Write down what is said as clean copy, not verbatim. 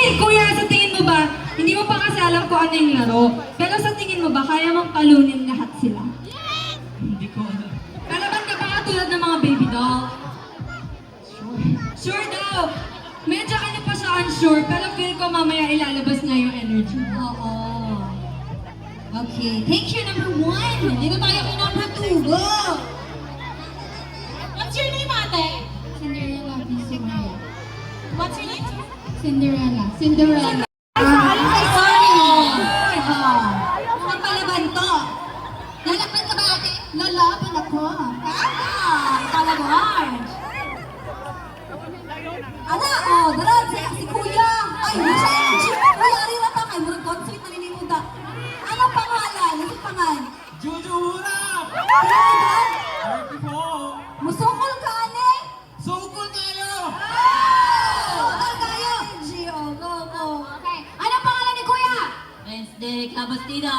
Kuya, sa tingin mo ba, hindi mo pa kasi alam kung ano yung laro, pero sa tingin mo ba, kaya mong talunin lahat sila? Hindi ko alam. Kalaban ka ba tulad ng mga baby doll? Sure daw! Medyo ano pa siya unsure, pero feel ko mamaya ilalabas niya yung energy. Oo. Okay, thank you, number 1. Dito tayo kay number 2. Go! What's your name, ate? Cinderella Bisumaya. What's your name? Cinderella. Cinderella. Ay, sorry! Ang palaban to. Lalaban ka ba, ate? Lalaban ako. Palaban! Ala, daran, si Kuya. Ay, hindi siya energy. Kuya, arira ta kay murag concert na ninimuda. Ano pangalan? Ano pangalan? Jojo Urap! Pinagdan? 34! Musukol ka, ane? Sukol kayo! Musukol kayo. Gio, go, go. Okay. Ano pangalan ni Kuya? Wednesday, Kabastida.